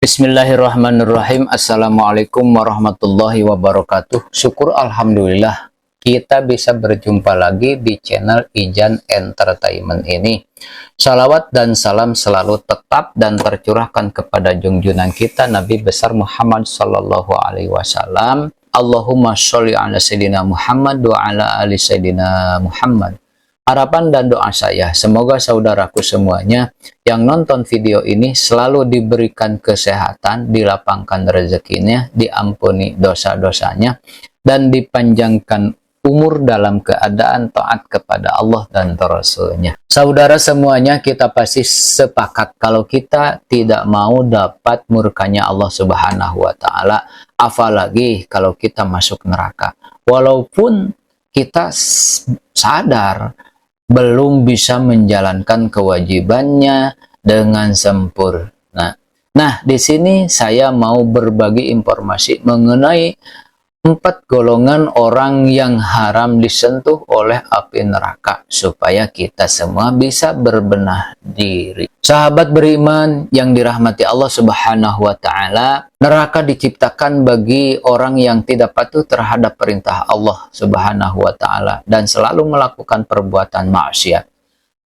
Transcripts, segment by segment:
Bismillahirrahmanirrahim. Assalamualaikum warahmatullahi wabarakatuh. Syukur alhamdulillah kita bisa berjumpa lagi di channel Ijan Entertainment ini. Salawat dan salam selalu tetap dan tercurahkan kepada junjungan kita Nabi besar Muhammad sallallahu alaihi wasallam. Allahumma sholli ala sayyidina Muhammad wa ala ali sayyidina Muhammad. Harapan dan doa saya, semoga saudaraku semuanya yang nonton video ini selalu diberikan kesehatan, dilapangkan rezekinya, diampuni dosa-dosanya, dan dipanjangkan umur dalam keadaan taat kepada Allah dan Rasul-Nya. Saudara semuanya, kita pasti sepakat kalau kita tidak mau dapat murkanya Allah Subhanahu wa Ta'ala, apalagi kalau kita masuk neraka. Walaupun kita sadar belum bisa menjalankan kewajibannya dengan sempurna. Nah, di sini saya mau berbagi informasi mengenai 4 golongan orang yang haram disentuh oleh api neraka, supaya kita semua bisa berbenah diri. Sahabat beriman yang dirahmati Allah Subhanahu wa Ta'ala, neraka diciptakan bagi orang yang tidak patuh terhadap perintah Allah Subhanahu wa Ta'ala dan selalu melakukan perbuatan maksiat.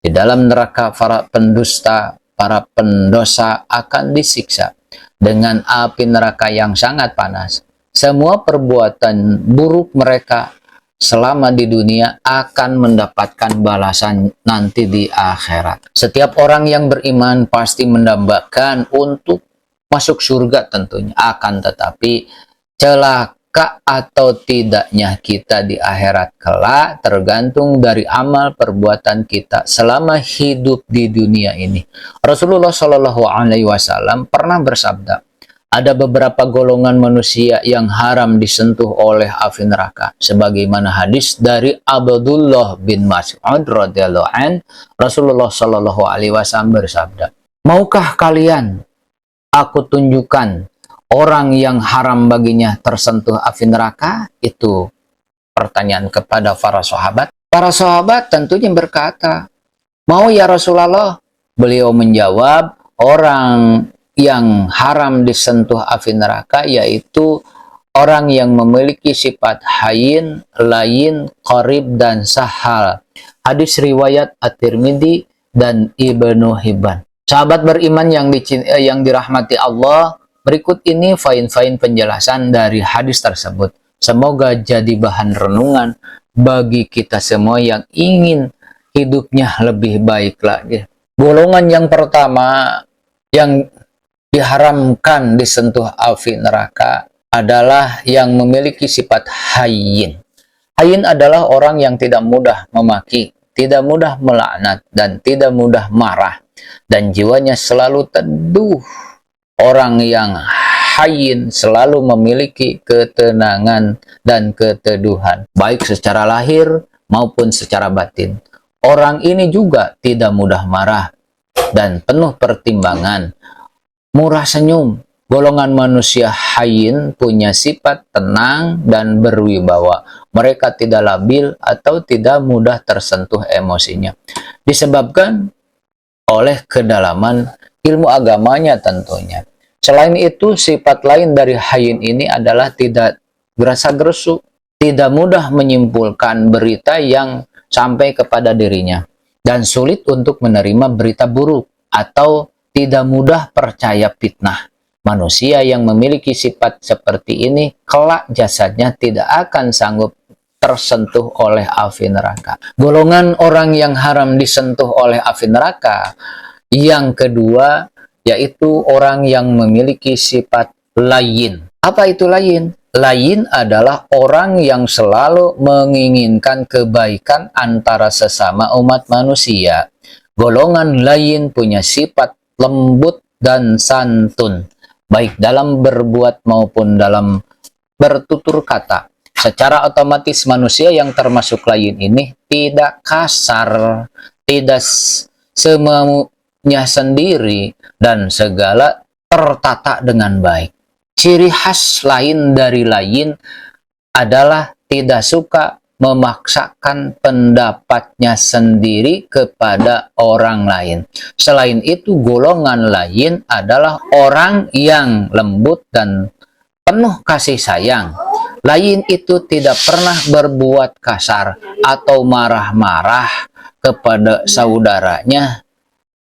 Di dalam neraka, para pendusta, para pendosa akan disiksa dengan api neraka yang sangat panas. Semua perbuatan buruk mereka selama di dunia akan mendapatkan balasan nanti di akhirat. Setiap orang yang beriman pasti mendambakan untuk masuk surga tentunya. Akan tetapi celaka atau tidaknya kita di akhirat kelak tergantung dari amal perbuatan kita selama hidup di dunia ini. Rasulullah Shallallahu Alaihi Wasallam pernah bersabda, ada beberapa golongan manusia yang haram disentuh oleh api neraka. Sebagaimana hadis dari Abdullah bin Mas'ud radhiyallahu an, Rasulullah Shallallahu alaihi wasallam bersabda, "Maukah kalian aku tunjukkan orang yang haram baginya tersentuh api neraka?" Itu pertanyaan kepada para sahabat. Para sahabat tentunya berkata, "Mau ya Rasulullah." Beliau menjawab, orang yang haram disentuh api neraka yaitu orang yang memiliki sifat hayin, layin, qarib, dan sahal. Hadis riwayat At-Tirmidzi dan Ibnu Hibban. Sahabat beriman yang dirahmati Allah, berikut ini fain-fain penjelasan dari hadis tersebut. Semoga jadi bahan renungan bagi kita semua yang ingin hidupnya lebih baik lagi. Golongan yang pertama yang diharamkan disentuh api neraka adalah yang memiliki sifat hayyin. Hayyin adalah orang yang tidak mudah memaki, tidak mudah melaknat, dan tidak mudah marah, dan jiwanya selalu teduh. Orang yang hayyin selalu memiliki ketenangan dan keteduhan, baik secara lahir maupun secara batin. Orang ini juga tidak mudah marah dan penuh pertimbangan, murah senyum. Golongan manusia hayyin punya sifat tenang dan berwibawa. Mereka tidak labil atau tidak mudah tersentuh emosinya, disebabkan oleh kedalaman ilmu agamanya tentunya. Selain itu, sifat lain dari hayyin ini adalah tidak gerasa-gerusu, tidak mudah menyimpulkan berita yang sampai kepada dirinya, dan sulit untuk menerima berita buruk atau tidak mudah percaya fitnah. Manusia yang memiliki sifat seperti ini, kelak jasadnya tidak akan sanggup tersentuh oleh api neraka. Golongan orang yang haram disentuh oleh api neraka yang kedua, yaitu orang yang memiliki sifat layin. Apa itu layin? Layin adalah orang yang selalu menginginkan kebaikan antara sesama umat manusia. Golongan layin punya sifat lembut dan santun, baik dalam berbuat maupun dalam bertutur kata. Secara otomatis manusia yang termasuk layin ini tidak kasar, tidak semaunya sendiri, dan segala tertata dengan baik. Ciri khas lain dari layin adalah tidak suka memaksakan pendapatnya sendiri kepada orang lain. Selain itu, golongan lain adalah orang yang lembut dan penuh kasih sayang. Lain itu tidak pernah berbuat kasar atau marah-marah kepada saudaranya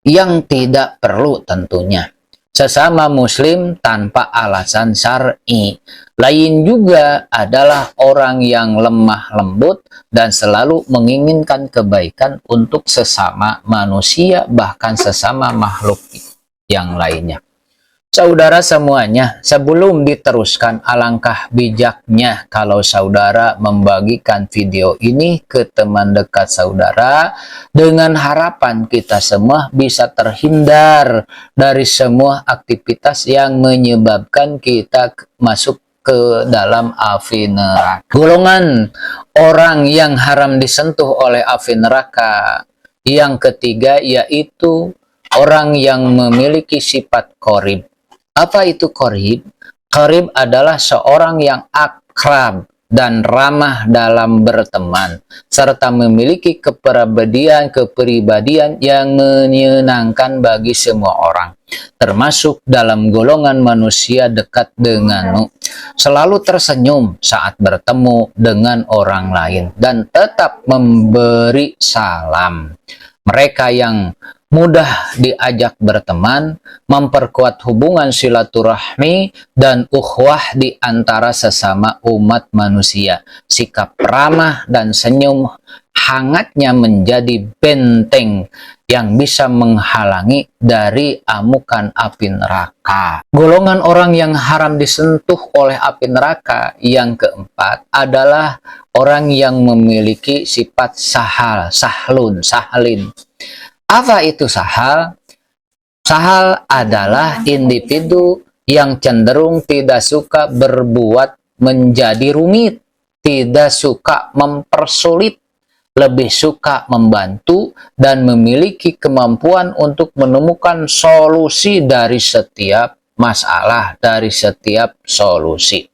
yang tidak perlu tentunya. Sesama muslim tanpa alasan syar'i. Lain juga adalah orang yang lemah lembut dan selalu menginginkan kebaikan untuk sesama manusia, bahkan sesama makhluk yang lainnya. Saudara semuanya, sebelum diteruskan, alangkah bijaknya kalau saudara membagikan video ini ke teman dekat saudara dengan harapan kita semua bisa terhindar dari semua aktivitas yang menyebabkan kita masuk ke dalam api neraka. Golongan orang yang haram disentuh oleh api neraka yang ketiga yaitu orang yang memiliki sifat qorib. Apa itu qorib? Qorib adalah seorang yang akrab dan ramah dalam berteman, serta memiliki kepribadian yang menyenangkan bagi semua orang, termasuk dalam golongan manusia dekat denganmu. Selalu tersenyum saat bertemu dengan orang lain dan tetap memberi salam. Mereka yang mudah diajak berteman, memperkuat hubungan silaturahmi dan ukhuwah di antara sesama umat manusia. Sikap ramah dan senyum hangatnya menjadi benteng yang bisa menghalangi dari amukan api neraka. Golongan orang yang haram disentuh oleh api neraka yang keempat adalah orang yang memiliki sifat sahlin. Apa itu sahal? Sahal adalah individu yang cenderung tidak suka berbuat menjadi rumit, tidak suka mempersulit, lebih suka membantu dan memiliki kemampuan untuk menemukan solusi dari setiap masalah, dari setiap solusi.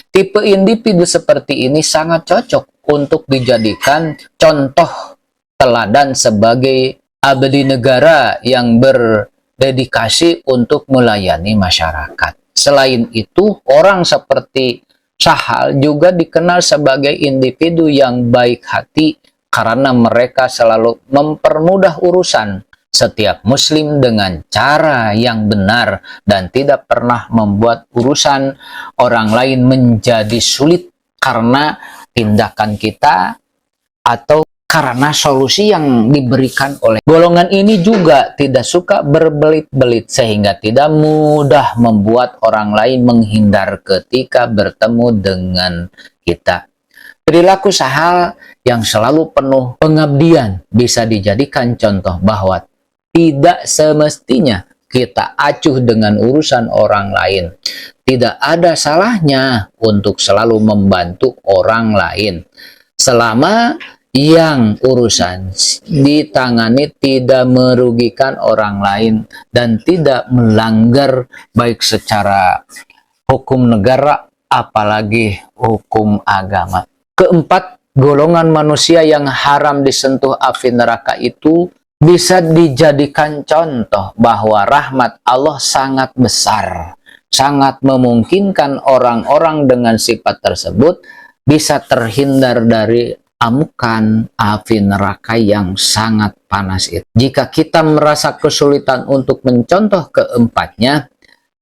Tipe individu seperti ini sangat cocok untuk dijadikan contoh teladan sebagai abdi negara yang berdedikasi untuk melayani masyarakat. Selain itu, orang seperti Sahal juga dikenal sebagai individu yang baik hati karena mereka selalu mempermudah urusan setiap muslim dengan cara yang benar dan tidak pernah membuat urusan orang lain menjadi sulit karena tindakan kita atau karena solusi yang diberikan oleh golongan ini. Juga tidak suka berbelit-belit sehingga tidak mudah membuat orang lain menghindar ketika bertemu dengan kita. Perilaku Sahal yang selalu penuh pengabdian bisa dijadikan contoh bahwa tidak semestinya kita acuh dengan urusan orang lain. Tidak ada salahnya untuk selalu membantu orang lain selama yang urusan ditangani tidak merugikan orang lain dan tidak melanggar baik secara hukum negara apalagi hukum agama. Keempat, golongan manusia yang haram disentuh api neraka itu bisa dijadikan contoh bahwa rahmat Allah sangat besar, sangat memungkinkan orang-orang dengan sifat tersebut bisa terhindar dari amukan api neraka yang sangat panas itu. Jika kita merasa kesulitan untuk mencontoh keempatnya,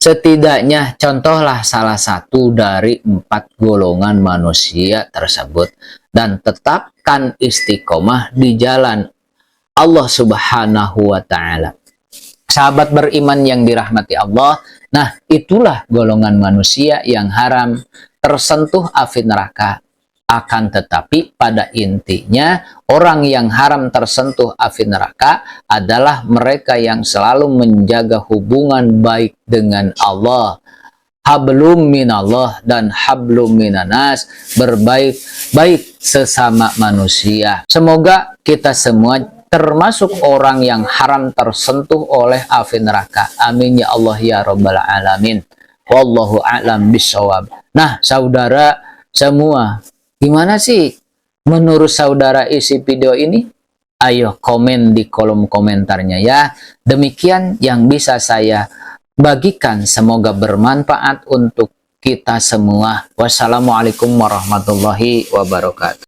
setidaknya contohlah salah satu dari 4 golongan manusia tersebut dan tetapkan istiqomah di jalan Allah Subhanahu wa Ta'ala. Sahabat beriman yang dirahmati Allah, nah itulah golongan manusia yang haram tersentuh api neraka. Akan tetapi pada intinya orang yang haram tersentuh api neraka adalah mereka yang selalu menjaga hubungan baik dengan Allah, hablum minallah dan hablum minanas, berbaik-baik sesama manusia. Semoga kita semua termasuk orang yang haram tersentuh oleh api neraka. Amin ya Allah ya Rabbal Alamin. Wallahu a'lam bishawab. Nah saudara semua, gimana sih menurut saudara isi video ini? Ayo komen di kolom komentarnya ya. Demikian yang bisa saya bagikan, semoga bermanfaat untuk kita semua. Wassalamualaikum warahmatullahi wabarakatuh.